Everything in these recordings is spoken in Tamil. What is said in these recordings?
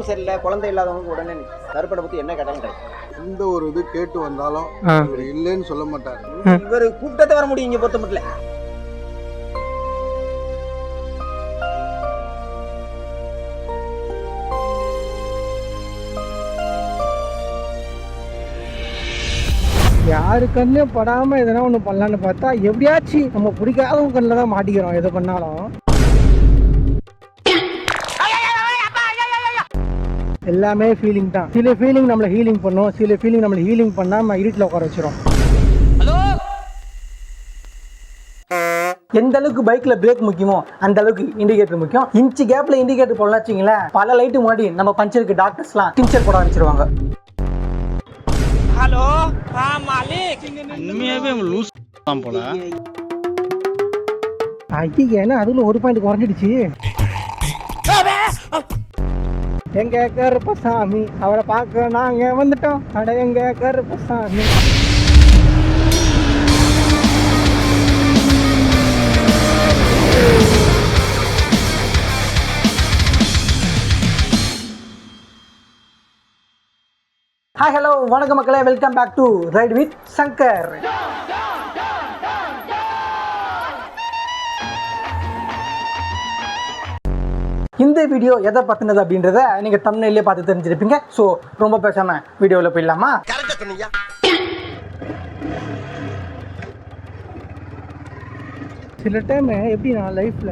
உடம்பு சரியில்லை குழந்தை இல்லாதவங்களுக்கு உடனே கருப்பனை பத்தி என்ன கேட்டாலும் எந்த ஒரு இது கேட்டு வந்தாலும் இவர் இல்லைன்னு சொல்ல மாட்டார். இவர் கூட்டத்தை வர முடியும் இங்க பொறுத்த மட்டும். யாரு கண்ணையும் படாம எதனா ஒண்ணு பண்ணலான்னு பார்த்தா எப்படியாச்சும் நம்ம பிடிக்காதவங்க கண்ணில் தான் மாட்டிக்கிறோம். எது பண்ணாலும் எல்லாமே ஃபீலிங் தான். சில ஃபீலிங் நம்மளை ஹீலிங் பண்ணும், சில ஃபீலிங் நம்மளை ஹீலிங் பண்ணாம இருட்டில் உட்கார வச்சிரும். எந்த அளவுக்கு பைக்ல பிரேக் முக்கியமோ அந்த அளவுக்கு இண்டிகேட்டர் முக்கியம். இன்ச்சு கேப்ல இண்டிகேட்டர் போடலாம் வச்சுங்களேன், பல லைட்டு முன்னாடி நம்ம பஞ்சருக்கு டாக்டர்ஸ்லாம் டிஞ்சர் போட ஆரம்பிச்சிருவாங்க. ஹலோ மாலிக், உண்மையாவே லூஸ் தான் போல. ஐயா அதுல ஒரு பாயிண்ட் குறைஞ்சிடுச்சு. எங்க கருப்பசாமி அவரை பார்க்க நாங்க வந்துட்டோம். அட எங்க கருப்பசாமி. ஹாய் ஹலோ வணக்கம் மக்களே, welcome back to write with Shankar. இந்த வீடியோ எதை பத்தினது அப்படின்றத நீங்க தம்ப்நெயிலே பார்த்து தெரிஞ்சிருப்பீங்க. ஸோ ரொம்ப பேசாம வீடியோவில் போயிடலாமா? சில டைம் எப்படின்னா லைஃப்ல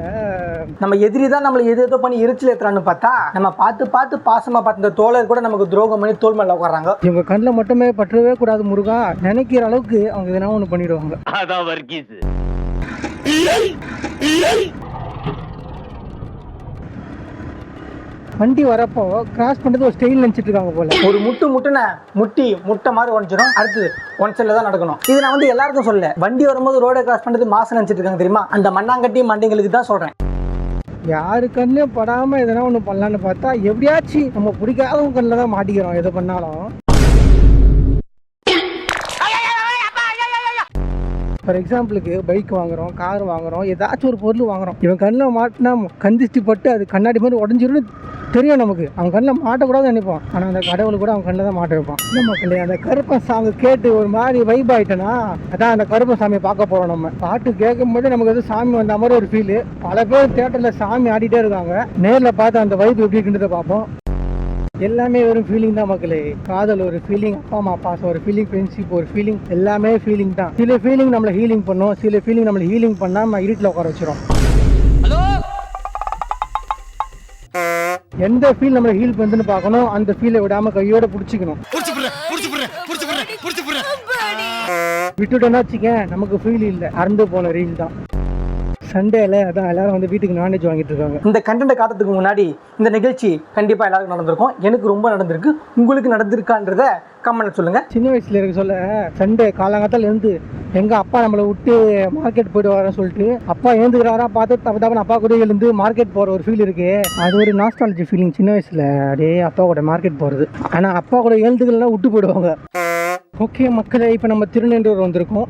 நம்ம எதிரி தான் நம்மளை எதோ பண்ணி எரிச்சல் ஏற்றுறான்னு பார்த்தா நம்ம பார்த்து பாசமா பார்த்து இந்த தோழர் கூட நமக்கு துரோகம் பண்ணி தோல் மேல உட்காராங்க. இவங்க கண்ணில் மட்டுமே பற்றவே கூடாது முருகா நினைக்கிற அளவுக்கு அவங்க எதனா ஒன்று பண்ணிடுவாங்க. அதான் வர்க்கீஸ். வண்டி வரப்போ கிராஸ் பண்ணுறது ஒரு ஸ்டைல் நினச்சிட்டு இருக்காங்க போல. ஒரு முட்டை மாதிரி உடஞ்சிடும், அடுத்து ஒன் சைடில் தான் நடக்கணும். இது நான் வந்து எல்லாருக்கும் சொல்ல, வண்டி வரும்போது ரோடை கிராஸ் பண்ணுறது மாசம் நினச்சிட்டு இருக்காங்க தெரியுமா, அந்த மண்ணாங்கட்டி மண்டைங்களுக்கு தான் சொல்கிறேன். யாரு கண்ணையும் படாமல் எதனா ஒன்று பண்ணலான்னு பார்த்தா எப்படியாச்சும் நம்ம பிடிக்காதவங்க கண்ணில் தான் மாட்டிக்கிறோம். எது பண்ணாலும் ஃபார் எக்ஸாம்பிளுக்கு பைக் வாங்குறோம், கார் வாங்குறோம், ஏதாச்சும் ஒரு பொருள் வாங்குறோம். இவன் கண்ணில் மாட்டினா கந்திஷ்டி பட்டு அது கண்ணாடி மாதிரி உடஞ்சிருன்னு தெரியும் நமக்கு. அவன் கண்ணில் மாட்டக்கூடாதுன்னு நினைப்பான், ஆனால் அந்த கடவுள் கூட அவன் கண்ணில் தான் மாட்ட வைப்பான். இல்லை மக்களே, அந்த கருப்பன் சாங்கை கேட்டு ஒரு மாதிரி வைப் ஆகிட்டேன்னா அதான் அந்த கருப்பன் சாமியை பார்க்க போகிறோம். நம்ம பாட்டு கேட்கும் போது நமக்கு வந்து சாமி வந்த மாதிரி ஒரு ஃபீலு. பல பேர் தியேட்டரில் சாமி ஆடிட்டே இருக்காங்க, நேரில் பார்த்து அந்த வைப் எப்படி இருக்குன்றதை பார்ப்போம். எல்லாமே வெறும் ஃபீலிங் தான் மக்களே. காதல் ஒரு ஃபீலிங், அப்பா அம்மா பாசம் ஒரு ஃபீலிங், ஃப்ரெண்ட்ஷிப் ஒரு ஃபீலிங், எல்லாமே ஃபீலிங் தான். சில ஃபீலிங் நம்மளை ஹீலிங் பண்ணும், சில ஃபீலிங் நம்மளை ஹீலிங் பண்ணாம இருட்டில் உட்கார வச்சிரும். எந்த ஃபீல் நம்மளை ஹீல் பண்ணுதுன்னு பார்க்கணும், அந்த ஃபீலை விடாம கையோட பிடிச்சிக்கணும். விட்டுட்டோம்னா வச்சுக்கேன் நமக்கு ஃபீல் இல்லை, அறந்து போன ரீல் தான். சண்டேல அதான் எல்லாரும் வந்து வீட்டுக்கு நான்வெஜ் வாங்கிட்டு இருக்காங்க. இந்த கண்டென்ட் காட்டுறதுக்கு முன்னாடி இந்த நிகழ்ச்சி கண்டிப்பாக எல்லாருக்கும் நடந்திருக்கும். எனக்கு ரொம்ப நடந்திருக்கு, உங்களுக்கு நடந்திருக்கான்றத கமெண்ட் சொல்லுங்க. சின்ன வயசுல இருக்க சொல்ல சண்டே காலங்காத்தால இருந்து எங்க அப்பா நம்மளை விட்டு மார்க்கெட் போயிட்டு வரேன்னு சொல்லிட்டு அப்பா எழுந்துக்கிறாரா பார்த்து தப்பு அப்பா கூட எழுந்து மார்க்கெட் போற ஒரு ஃபீல் இருக்கு. அது ஒரு நாஸ்டாலஜி ஃபீலிங். சின்ன வயசுல அப்படியே அப்பா கூட மார்க்கெட் போறது, ஆனா அப்பா கூட எழுந்துக்கலாம் விட்டு போயிடுவாங்க. ஓகே மக்களே, இப்போ நம்ம திருநெல்வேலூர் வந்திருக்கோம்.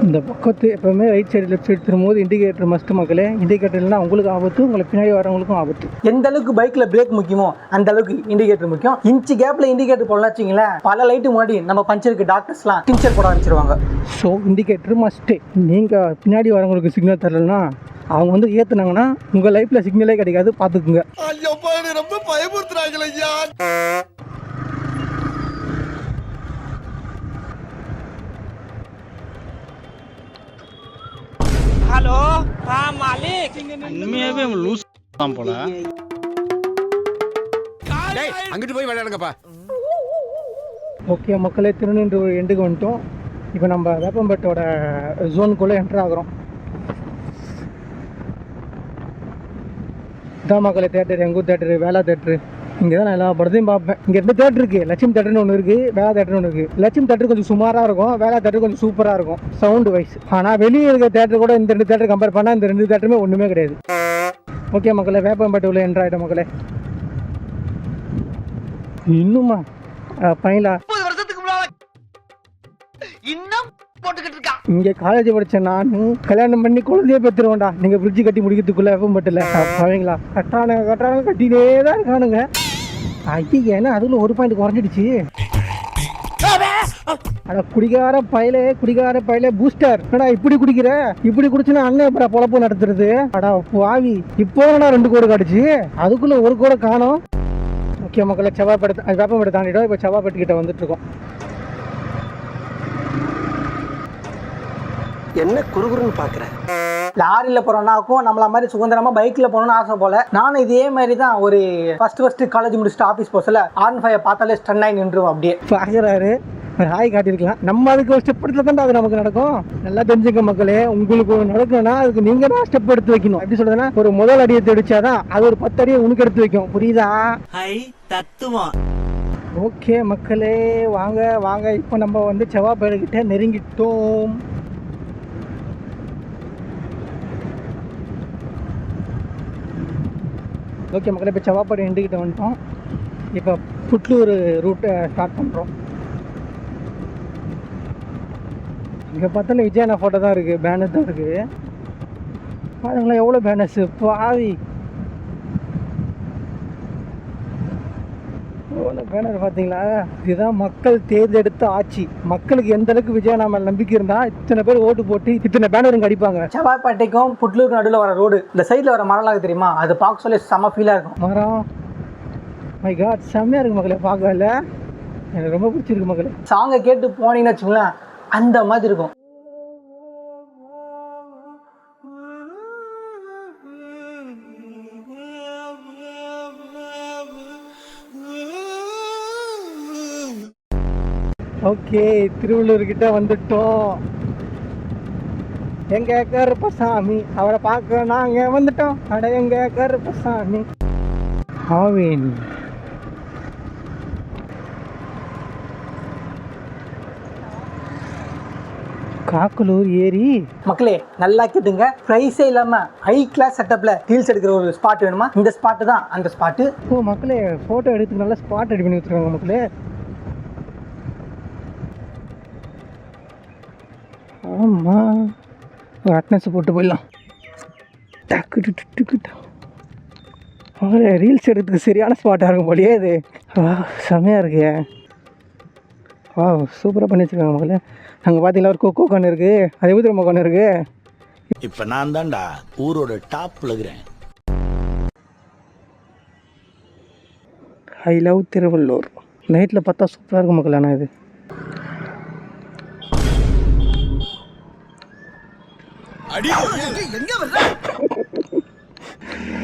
இந்த பக்கத்து எப்பவுமே ரைட் சைடு லெஃப்ட் சைடு திரும்பும்போது இண்டிகேட்டர் மஸ்ட் மக்களே. இண்டிகேட்டர் இல்லைனா உங்களுக்கு ஆபத்து, உங்களுக்கு பின்னாடி வரவங்களுக்கும் ஆபத்து. எந்த அளவுக்கு பைக்ல பிரேக் முக்கியமோ அந்த அளவுக்கு இண்டிகேட்டர் முக்கியம். இன்ச்சு கேப்ல இண்டிகேட்டர் போடலாம் வச்சுங்களேன், பல லைட்டு முன்னாடி நம்ம பஞ்சருக்கு டாக்டர்ஸ்லாம் டிஞ்சர் போட ஆரம்பிச்சிருவாங்க. So indicator must. நீங்கள் பின்னாடி வரவங்களுக்கு சிக்னல் தரலன்னா அவங்க வந்து ஏற்றுனாங்கன்னா உங்கள் லைஃப்பில் சிக்னலே கிடைக்காது, பார்த்துக்குங்க. ரொம்ப பயமுறுத்துறாங்களே ஐயா. ஹலோ மாலிக், உண்மையாவே லூஸ் தான் போல. அங்கிட்டு போய் விளையாடுங்கப்பா. ஓகே மக்களே, திருநெல்வேலி எண்டுக்கு வந்துட்டோம். இப்போ நம்ம வேப்பம்பேட்டோட ஜோனுக்குள்ளே என்ட்ரு ஆகிறோம். இதான் மக்களே தேட்டர், எங்கூர் தேட்டரு, வேளா தேட்டரு. இங்கே தான் நான் எல்லா படத்தையும் பார்ப்பேன். இங்கே 2 தேட்டர் இருக்குது, லட்சுமி தேட்டர்னு ஒன்று இருக்குது, வேளா தேட்டர்னு ஒன்று இருக்குது. லட்சுமி தேட்டர் கொஞ்சம் சுமாராக இருக்கும், வேளா தேட்டர் கொஞ்சம் சூப்பராக இருக்கும் சவுண்டு வைஸ். ஆனால் வெளியே இருக்கிற தேட்டர் கூட இந்த 2 தேட்டர் கம்பேர் பண்ணால் இந்த 2 தேட்டருமே ஒன்றுமே கிடையாது. ஓகே மக்களே, வேப்பம்பேட்டை உள்ள என்ட்ரு ஆகிட்டோம் மக்களே. இன்னுமா பையலா 30 வருஷத்துக்கு முன்னால இங்கே காலேஜ் படித்த நான் கல்யாணம் பண்ணி குழந்தைய பெற்றுருவோம்டா. நீங்கள் ஃப்ரிட்ஜு கட்டி முடிக்கிறதுக்குள்ளே எப்போ மட்டும் அவங்களா கட்டானுங்க கட்டினே தான் இருக்கானுங்க. ஐயா ஏன்னா அதில் ஒரு பாயிண்ட் குறைஞ்சிடுச்சு. அட குடிகார பயலே பூஸ்டர் என்னடா இப்படி குடிக்கிற? இப்படி குடிச்சுன்னா அண்ணன் அப்புறம் பொழப்பு நடத்துறது. அடா பாவி இப்போ 2 கோடு காட்டுச்சு, அதுக்குள்ள 1 கோடை காணோம். முக்கிய மக்களை செவ்வாய்பேட்டை வேப்பம்பேட்டை தாண்டிட்டோம். இப்போ செவ்வாய்பேட்டை கிட்ட வந்துட்டு இருக்கோம். என்ன குறுகுறுன்னு பாக்குறேன். லாரியில் போகிறோம்னாக்கும் நம்மள மாதிரி சுதந்திரமாக பைக்கில் போகணும்னு ஆசை போல. நானும் இதே மாதிரி தான் ஒரு ஃபர்ஸ்ட் காலேஜ் முடிச்சுட்டு ஆஃபீஸ் போகல R15 பார்த்தாலே ஸ்டன் ஆகி நின்றுவோம். அப்படியே பார்க்குறாரு, ஹாய் காட்டியிருக்கலாம். நம்ம அதுக்கு ஒரு ஸ்டெப் எடுத்துல தான் அது நமக்கு நடக்கும். நல்லா தெரிஞ்சுக்க மக்களே, உங்களுக்கு நடக்கணும்னா அதுக்கு நீங்கள் தான் ஸ்டெப் எடுத்து வைக்கணும். எப்படி சொல்றதுன்னா, ஒரு முதல் அடியை தெடிச்சாதான் அது ஒரு 10 அடியை உனக்கு எடுத்து வைக்கும். புரியுதா? ஓகே மக்களே, வாங்க இப்போ நம்ம வந்து செவ்வாய்பேட்டை கிட்ட நெருங்கிட்டோம். ஓகே மக்களே, இப்போ செவ்வாய்பேட்டை எண்டுக்கிட்ட வந்துட்டோம். இப்போ புட்லூர் ரூட்டை ஸ்டார்ட் பண்ணுறோம். இங்கே பார்த்தாலும் விஜயண்ணா ஃபோட்டோ தான் இருக்குது, பேனர் தான் இருக்குது. பாருங்களா எவ்வளோ பேனர்ஸு பாவி, எவ்வளோ பேனர் பார்த்தீங்களா? இதுதான் மக்கள் தேர்ந்தெடுத்த ஆட்சி. மக்களுக்கு எந்த அளவுக்கு விஜயண்ணா மேலே நம்பிக்கை இருந்தால் இத்தனை பேர் ஓட்டு போட்டு இத்தனை பேனர் இங்கே அடிப்பாங்க. செவ்வாய்பேட்டைக்கும் புட்லூர் நடுவில் வர ரோடு, இந்த சைடில் வர மரம்லாம் தெரியுமா, அது பார்க்க சொல்லி செம்ம ஃபீலாக இருக்கும். மரம் மை காட் செம்மையாக இருக்குது மக்களே, பார்க்கல எனக்கு ரொம்ப பிடிச்சிருக்கு மக்களே. சாங்கை கேட்டு போனீங்கன்னு வச்சுங்களேன், அந்த மாதிரி இருக்கும். ஓகே, திருவள்ளூர்கிட்ட வந்துட்டோம். எங்க கருப்பசாமி அவரை பார்க்க நாங்க வந்துட்டோம். அட எங்க கருப்பசாமி ஆவேன். காக்கலூர் ஏரி மக்களே நல்லா கேட்டுங்க. ப்ரைஸே இல்லாமல் ஹை கிளாஸ் செட்டப்பில் ரீல்ஸ் எடுக்கிற ஒரு ஸ்பாட் வேணுமா? இந்த ஸ்பாட்டு தான் அந்த ஸ்பாட்டு. ஓ மக்களே, ஃபோட்டோ எடுத்துக்கு நல்லா ஸ்பாட் ரெடி பண்ணி வச்சுருக்காங்க மக்களே. ஆமாம், ஒரு அட்னஸ் போட்டு போயிடலாம். ரீல்ஸ் எடுத்துக்கு சரியான ஸ்பாட்டாக இருக்கும் போலியே இது. வா செம்மையாக இருக்கு. வா சூப்பராக பண்ணி வச்சுருக்காங்க மக்களே. அங்கே பார்த்தீங்களா ஒரு கொக்கோ கான் இருக்குது, அது எப்படி ரொம்ப கான் இருக்குது. இப்போ நான் தான்டா ஊரோட டாப்ல இருக்கிறேன். I love Tiruvallur. நைட்டில் பார்த்தா சூப்பராக இருக்கும் மக்கள். ஆனால் இது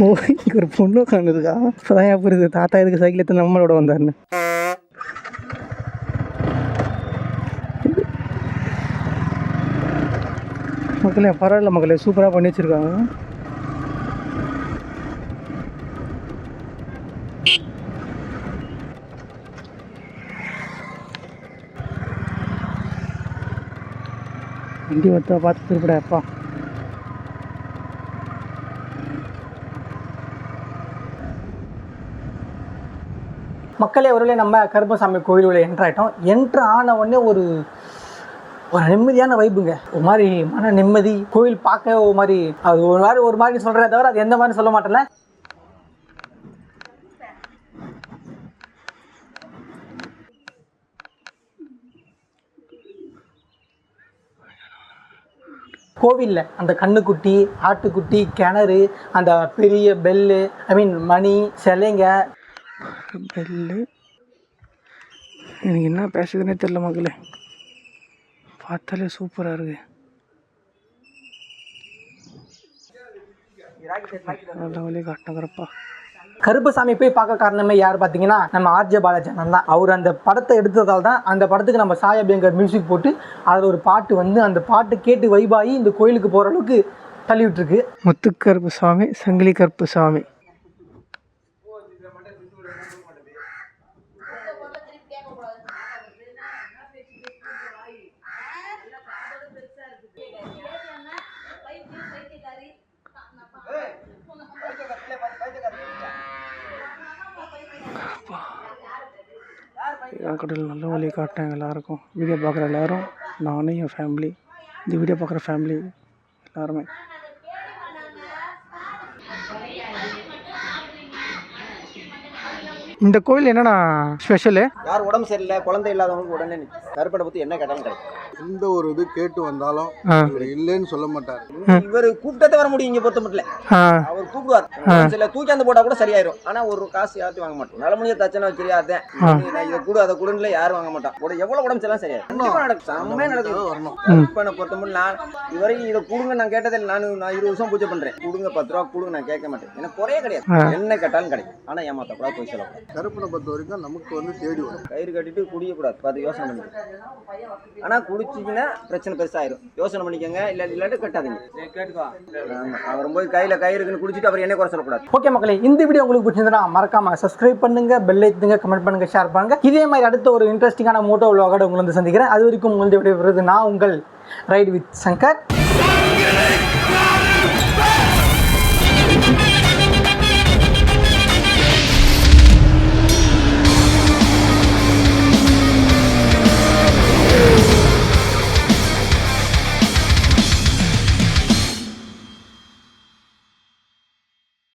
ஓ இங்கே ஒரு பொண்ணு உட்காந்துருக்கா. இப்போதான் புரியுது தாத்தா இதுக்கு சைக்கிள் எடுத்து நம்மளோட வந்தாருன்னு. மக்களே பரவாயில்ல மக்களே, சூப்பராக பண்ணி வச்சுருக்காங்க. வண்டி வத்தா பார்த்து திருப்படாப்பா. மக்களே ஒருவேளை நம்ம கருப்பசாமி கோயில் உள்ள என்ட்ராயிட்டோம். என்ட்ரு ஆன உடனே ஒரு நிம்மதியான வைப்புங்க, ஒரு மாதிரி மன நிம்மதி. கோயில் பார்க்க ஒரு மாதிரி அது ஒரு மாதிரி சொல்கிறத தவிர அது எந்த மாதிரி சொல்ல மாட்டேன்ல. கோவிலில் அந்த கண்ணுக்குட்டி, ஆட்டுக்குட்டி, கிணறு, அந்த பெரிய பெல்லு, மணி, சிலைங்க. பெல்லு எனக்கு என்ன பேசுதுன்னே தெரியல மக்களே, பார்த்தாலே சூப்பராக இருக்கு. காட்டினப்பா கருப்பசாமி போய் பார்க்க காரணமே யார் பார்த்தீங்கன்னா, நம்ம RJ பாலாஜி அண்ணன் தான். அவர் அந்த படத்தை எடுத்ததால் தான் அந்த படத்துக்கு நம்ம சாயா பேங்கர் மியூசிக் போட்டு அதில் ஒரு பாட்டு வந்து அந்த பாட்டு கேட்டு வைபாகி இந்த கோயிலுக்கு போகிற அளவுக்கு தள்ளி விட்டுருக்கு. முத்துக்கருப்புசாமி, சங்கிலி கருப்புசாமி. கடல் நல்ல வழியை காட்டேன் எல்லாருக்கும், வீடியோ பார்க்குற எல்லாரும். நானும் என் ஃபேமிலி, இந்த வீடியோ பார்க்குற ஃபேமிலி எல்லாருமே. இந்த கோயில் என்னன்னா ஸ்பெஷலு? யார் உடம்பு சரியில்லை, குழந்தை இல்லாதவங்களுக்கு உடனே கருப்படை பற்றி என்ன கேட்டாலும் கிடைக்கும். எந்த ஒரு இது கேட்டு வந்தாலும் இவர் இல்லைன்னு சொல்ல மாட்டார். இவர் கூப்பிட்டே வர முடியும். இங்கே பொறுத்த மட்டும் அவர் கூப்பிடுவார். சில தூக்கியாந்து போட்டால் கூட சரியாயிரும். ஆனால் ஒரு காசு யார்த்தையும் வாங்க மாட்டோம். நலமுடிய தச்சனை வச்சிருக்காதேன், நான் இதை கூட அதை கூடல யாரும் வாங்க மாட்டான். கூட எவ்வளோ உடம்பு சரியில்லாம் சரியாயிரும். கண்டிப்பாக நடக்கும், செம்மையாக நடக்கும். வரணும் கருப்பனை பொறுத்த மட்டும் நான் இதுவரைக்கும் இதை கொடுங்க நான் கேட்டதில்லை. நான் 20 வருஷம் பூஜை பண்ணுறேன். கொடுங்க 10 ரூபா கொடுங்க நான் கேட்க மாட்டேன். எனக்கு குறைய கிடையாது. என்ன கேட்டாலும் கிடைக்கும். ஆனால் ஏமாத்தக்கூடாது, போய் சொல்லக்கூடாது. கருப்பனை பொறுத்த வரைக்கும் நமக்கு தேடி வரும். கயிறு கட்டிட்டு குடிக்கக்கூடாது. பார்த்து யோசனை பண்ணிக்க. ஆனால் குடிச்சிங்கன்னா பிரச்சனை பெருசாயிரும். யோசனை பண்ணிக்கோங்க. இல்லாட்டி கட்டாதீங்க. கேட்டுக்கோ. அவர் போய் கையில் கயிறுக்குன்னு குடிச்சிட்டு அவர் என்ன குறை சொல்லக்கூடாது. ஓகே மக்களே, இந்த வீடியோ உங்களுக்கு பிடிச்சிருந்தா மறக்காம சப்ஸ்கிரைப் பண்ணுங்க, பெல் ஐத்துங்க, கமெண்ட் பண்ணுங்க, ஷேர் பண்ணுங்க. இதே மாதிரி அடுத்த ஒரு இன்ட்ரெஸ்டிங்கான மோட்டோ விலாகோட உங்களை வந்து சந்திக்கிறேன். அது வரைக்கும் உங்களுடைய விடைபெறுவது நான் உங்கள் ரைட் வித் சங்கர்.